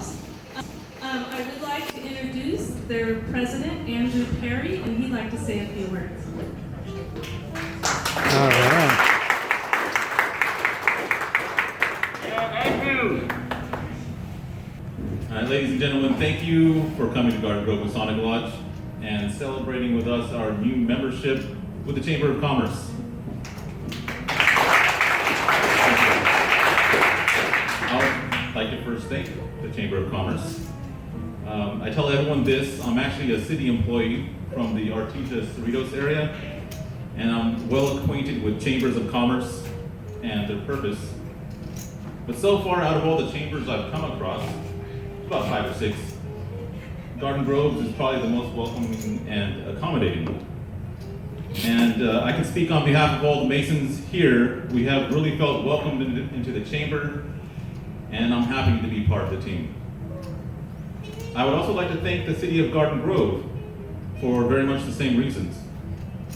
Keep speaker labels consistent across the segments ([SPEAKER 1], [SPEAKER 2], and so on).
[SPEAKER 1] themselves. I would like to introduce their president, Andrew Perry, and he'd like to say a few words.
[SPEAKER 2] All right.
[SPEAKER 3] Ladies and gentlemen, thank you for coming to Garden Grove Masonic Lodge and celebrating with us our new membership with the Chamber of Commerce. I'd like to first thank the Chamber of Commerce. I tell everyone this, I'm actually a city employee from the Artesia Cerritos area, and I'm well acquainted with chambers of commerce and their purpose. But so far, out of all the chambers I've come across, about 5 or 6, Garden Grove is probably the most welcoming and accommodating. And I can speak on behalf of all the Masons here. We have really felt welcomed into the chamber, and I'm happy to be part of the team. I would also like to thank the city of Garden Grove for very much the same reasons.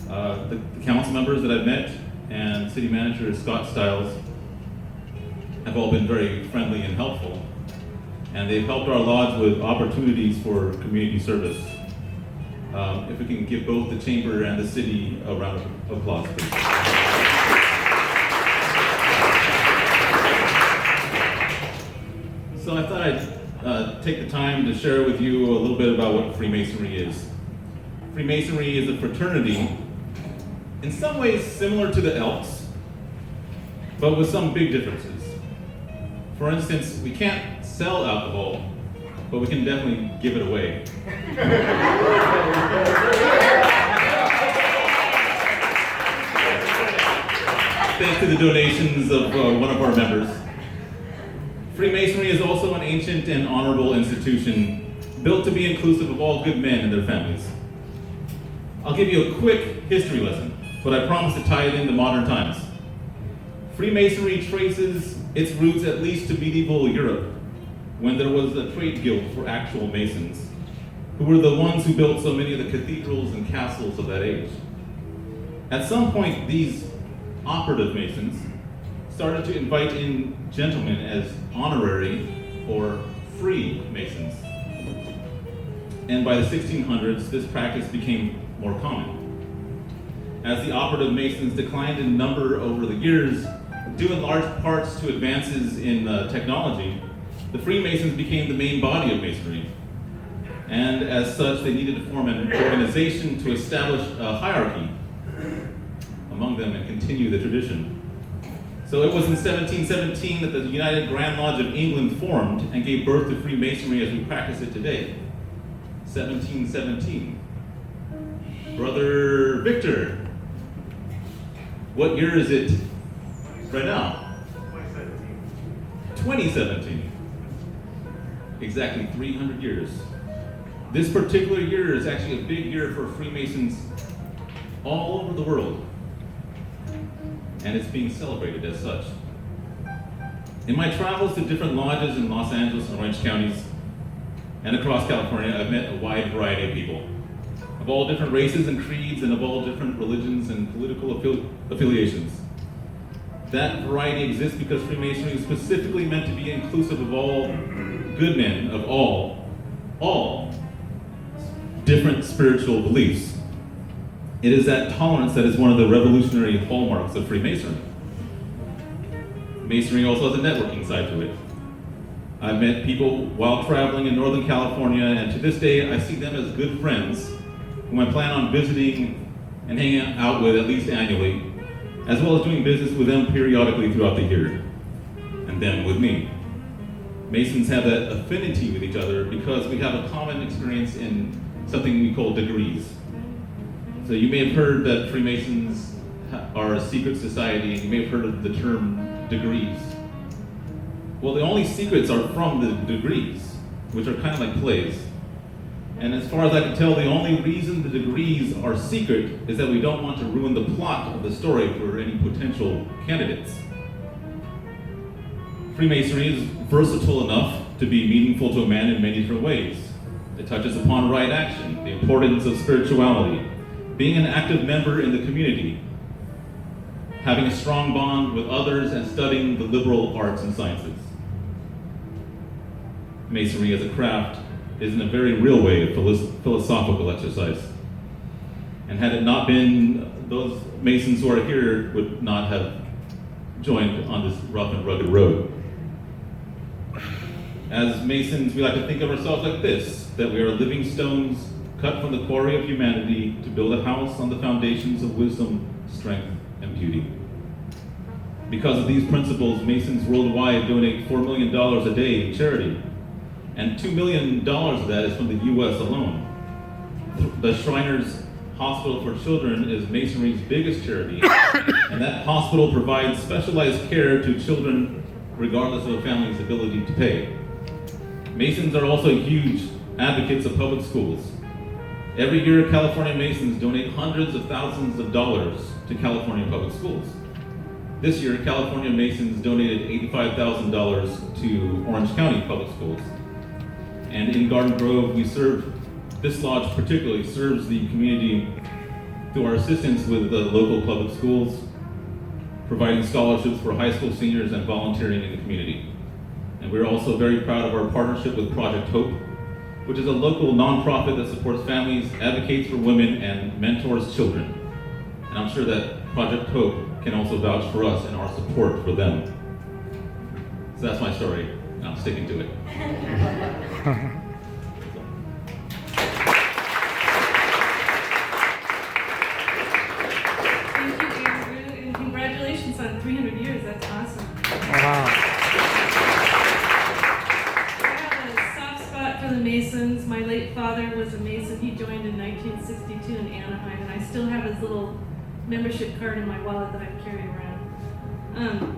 [SPEAKER 3] The council members that I've met and city manager Scott Stiles have all been very friendly and helpful. And they've helped our lodge with opportunities for community service. If we can give both the chamber and the city a round of applause, please. So I thought I'd take the time to share with you a little bit about what Freemasonry is. Freemasonry is a fraternity in some ways similar to the Elks, but with some big differences. For instance, we can't sell alcohol, but we can definitely give it away. Thanks to the donations of one of our members. Freemasonry is also an ancient and honorable institution built to be inclusive of all good men and their families. I'll give you a quick history lesson, but I promise to tie it into modern times. Freemasonry traces its roots at least to medieval Europe, when there was a trade guild for actual Masons, who were the ones who built so many of the cathedrals and castles of that age. At some point, these operative Masons started to invite in gentlemen as honorary or free Masons. And by the 1600s, this practice became more common. As the operative Masons declined in number over the years, due in large parts to advances in technology, the Freemasons became the main body of Masonry. And as such, they needed to form an organization to establish a hierarchy among them and continue the tradition. So it was in 1717 that the United Grand Lodge of England formed and gave birth to Freemasonry as we practice it today. 1717. Brother Victor, what year is it right now? 2017. Exactly 300 years. This particular year is actually a big year for Freemasons all over the world, and it's being celebrated as such. In my travels to different lodges in Los Angeles and Orange counties and across California, I've met a wide variety of people of all different races and creeds and of all different religions and political affiliations. That variety exists because Freemasonry is specifically meant to be inclusive of all good men of all different spiritual beliefs. It is that tolerance that is one of the revolutionary hallmarks of Freemasonry. Masonry also has a networking side to it. I've met people while traveling in Northern California, and to this day I see them as good friends whom I plan on visiting and hanging out with at least annually, as well as doing business with them periodically throughout the year, and them with me. Masons have that affinity with each other because we have a common experience in something we call degrees. So you may have heard that Freemasons are a secret society, and you may have heard of the term degrees. Well, the only secrets are from the degrees, which are kind of like plays. And as far as I can tell, the only reason the degrees are secret is that we don't want to ruin the plot of the story for any potential candidates. Freemasonry is versatile enough to be meaningful to a man in many different ways. It touches upon right action, the importance of spirituality, being an active member in the community, having a strong bond with others, and studying the liberal arts and sciences. Masonry as a craft is in a very real way a philosophical exercise. And had it not been those Masons who are here would not have joined on this rough and rugged road. As Masons, we like to think of ourselves like this, that we are living stones cut from the quarry of humanity to build a house on the foundations of wisdom, strength, and beauty. Because of these principles, Masons worldwide donate $4 million a day in charity, and $2 million of that is from the US alone. The Shriners Hospital for Children is Masonry's biggest charity, and that hospital provides specialized care to children regardless of a family's ability to pay. Masons are also huge advocates of public schools. Every year, California Masons donate hundreds of thousands of dollars to California public schools. This year, California Masons donated $85,000 to Orange County public schools. And in Garden Grove, this lodge particularly serves the community through our assistance with the local public schools, providing scholarships for high school seniors and volunteering in the community. And we're also very proud of our partnership with Project Hope, which is a local nonprofit that supports families, advocates for women, and mentors children. And I'm sure that Project Hope can also vouch for us and our support for them. So that's my story, and I'm sticking to it.
[SPEAKER 1] Thank you, Andrew, and congratulations on 300 years. That's awesome.
[SPEAKER 2] Wow.
[SPEAKER 1] For the Masons. My late father was a Mason. He joined in 1962 in Anaheim, and I still have his little membership card in my wallet that I carry around.